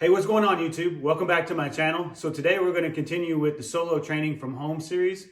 Hey, what's going on YouTube? Welcome back to my channel. So today we're going to continue with the solo training from home series.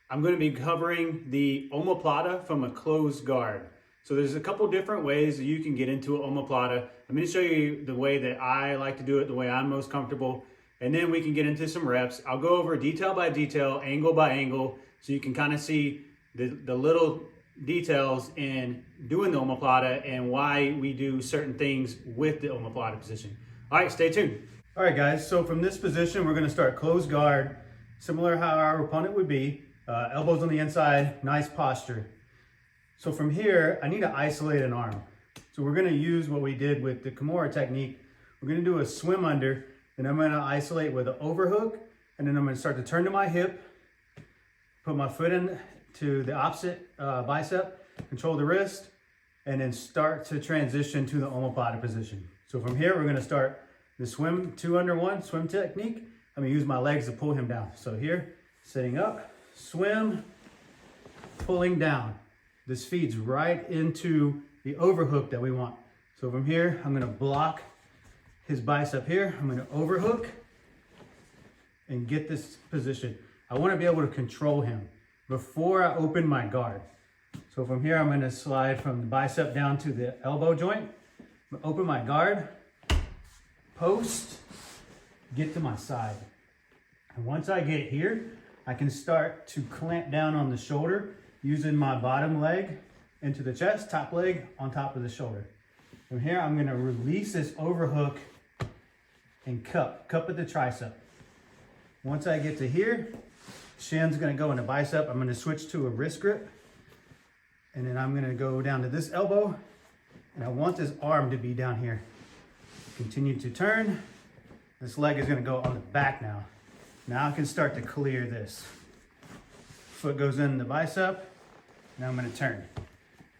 I'm going to be covering the Omaplata from a closed guard. So there's a couple different ways that you can get into an Omaplata. I'm going to show you the way that I like to do it, the way I'm most comfortable, and then we can get into some reps. I'll go over detail by detail, angle by angle, so you can kind of see the little details in doing the Omaplata and why we do certain things with the Omaplata position. All right, stay tuned. All right, guys, so from this position, we're gonna start closed guard, similar how our opponent would be, elbows on the inside, nice posture. So from here, I need to isolate an arm. So we're gonna use what we did with the Kimura technique. We're gonna do a swim under, and I'm gonna isolate with an overhook, and then I'm gonna start to turn to my hip, put my foot in to the opposite bicep, control the wrist, and then start to transition to the Omaplata position. So from here, we're gonna start the swim 2 under 1 swim technique. I'm gonna use my legs to pull him down. So here, sitting up, swim, pulling down. This feeds right into the overhook that we want. So from here, I'm gonna block his bicep here. I'm gonna overhook and get this position. I wanna be able to control him before I open my guard. So from here, I'm gonna slide from the bicep down to the elbow joint. Open my guard, post, get to my side. And once I get here, I can start to clamp down on the shoulder using my bottom leg into the chest, top leg on top of the shoulder. From here, I'm gonna release this overhook and cup at the tricep. Once I get to here, shin's gonna go in the bicep. I'm gonna switch to a wrist grip, and then I'm gonna go down to this elbow. And I want this arm to be down here. Continue to turn. This leg is gonna go on the back now. Now I can start to clear this. Foot goes in the bicep. Now I'm gonna turn.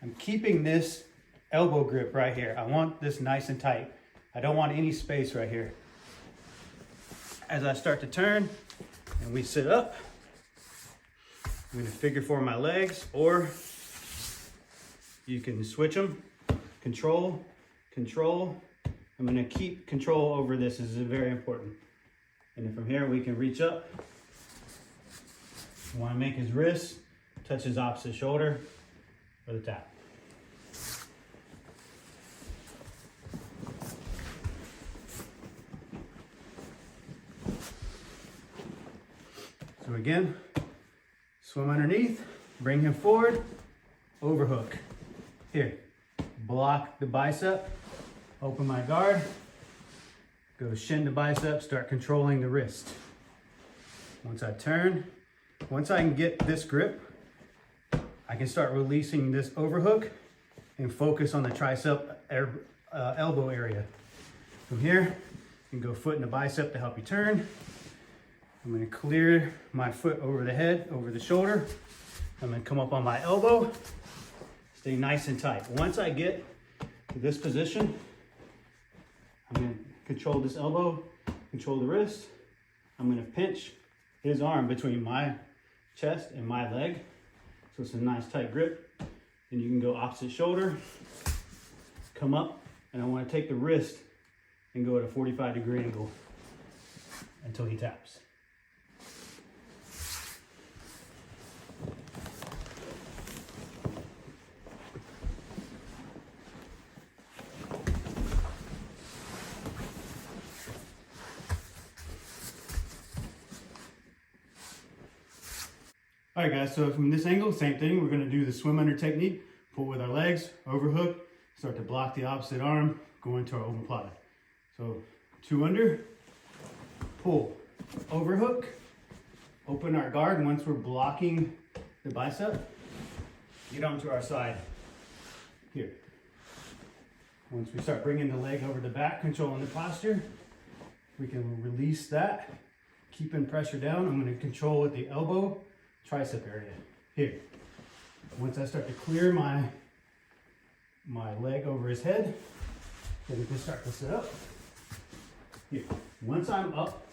I'm keeping this elbow grip right here. I want this nice and tight. I don't want any space right here. As I start to turn and we sit up, I'm gonna figure four my legs, or you can switch them. Control, control. I'm gonna keep control over this. This is very important. And then from here, we can reach up. We wanna make his wrist touch his opposite shoulder for the tap. So again, swim underneath, bring him forward, overhook. Here. Block the bicep, open my guard, go shin to bicep, start controlling the wrist. Once I turn, once I can get this grip, I can start releasing this overhook and focus on the tricep elbow area. From here, you can go foot in the bicep to help you turn. I'm gonna clear my foot over the head, over the shoulder. I'm gonna come up on my elbow. Stay nice and tight. Once I get to this position, I'm gonna control this elbow, control the wrist. I'm gonna pinch his arm between my chest and my leg. So it's a nice tight grip. Then you can go opposite shoulder, come up, and I wanna take the wrist and go at a 45-degree angle until he taps. All right, guys, so from this angle, same thing. We're gonna do the swim under technique, pull with our legs, overhook, start to block the opposite arm, go into our Omaplata. So 2 under, pull, overhook, open our guard. Once we're blocking the bicep, get onto our side here. Once we start bringing the leg over the back, controlling the posture, we can release that, keeping pressure down. I'm gonna control with the elbow, tricep area here. Once I start to clear my leg over his head, then we can start to sit up here. Once I'm up,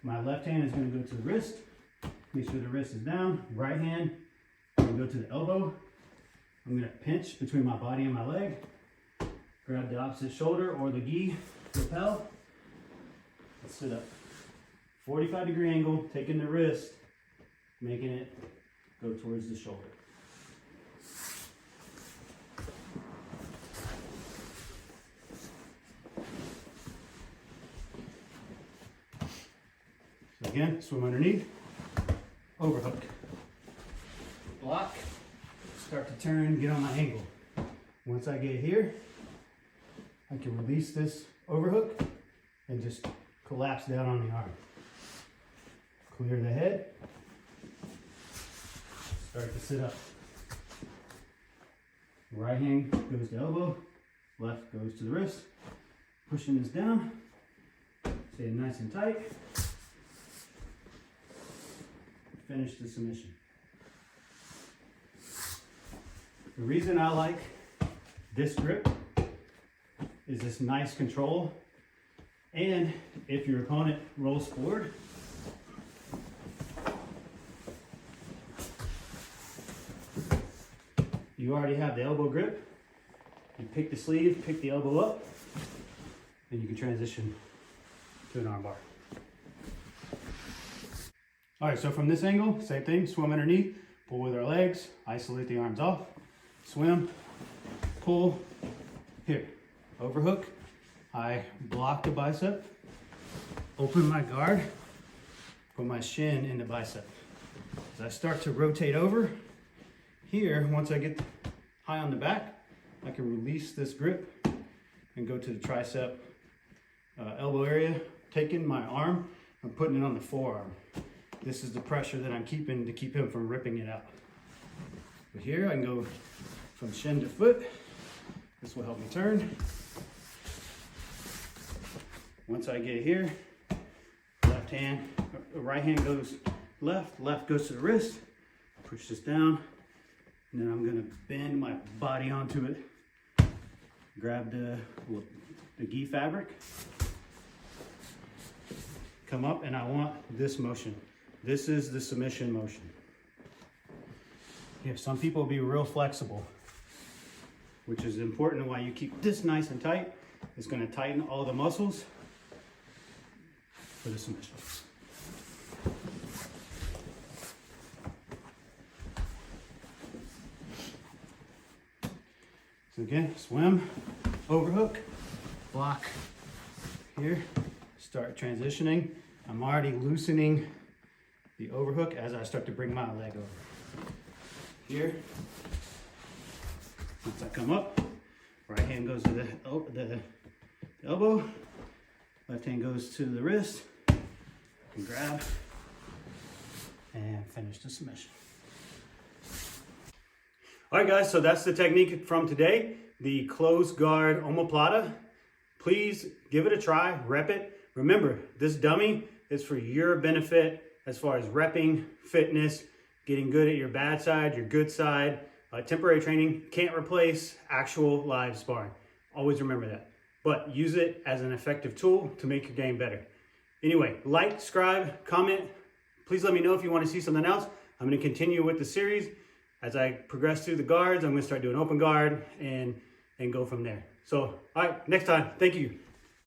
my left hand is going to go to the wrist. Make sure the wrist is down. Right hand, I'm going to go to the elbow. I'm going to pinch between my body and my leg. Grab the opposite shoulder or the gi lapel. Let's sit up. 45-degree angle, taking the wrist, making it go towards the shoulder. So again, swim underneath, overhook, block, start to turn, get on my angle. Once I get here, I can release this overhook and just collapse down on the arm. Clear the head, start to sit up. Right hand goes to elbow, left goes to the wrist. Pushing this down, stay nice and tight. Finish the submission. The reason I like this grip is this nice control, and if your opponent rolls forward, you already have the elbow grip. You pick the sleeve, pick the elbow up, and you can transition to an arm bar. All right, so from this angle, same thing, swim underneath, pull with our legs, isolate the arms off, swim, pull, here, overhook, I block the bicep, open my guard, put my shin in the bicep. As I start to rotate over, here, once I get high on the back, I can release this grip and go to the tricep elbow area, taking my arm and putting it on the forearm. This is the pressure that I'm keeping to keep him from ripping it out. But here I can go from shin to foot. This will help me turn. Once I get here, right hand goes left, left goes to the wrist. Push this down, and then I'm gonna bend my body onto it. Grab the gi fabric, come up, and I want this motion. This is the submission motion. Yeah, some people will be real flexible, which is important. Why you keep this nice and tight. It's going to tighten all the muscles for the submission. So again, swim, overhook, block here, start transitioning. I'm already loosening the overhook as I start to bring my leg over. Here, once I come up, right hand goes to the elbow, left hand goes to the wrist, and grab, and finish the submission. All right, guys, so that's the technique from today, the closed guard omoplata. Please give it a try, rep it. Remember, this dummy is for your benefit as far as repping, fitness, getting good at your bad side, your good side. Temporary training can't replace actual live sparring. Always remember that. But use it as an effective tool to make your game better. Anyway, like, subscribe, comment. Please let me know if you want to see something else. I'm going to continue with the series. As I progress through the guards, I'm going to start doing open guard and go from there. So, all right, next time. Thank you.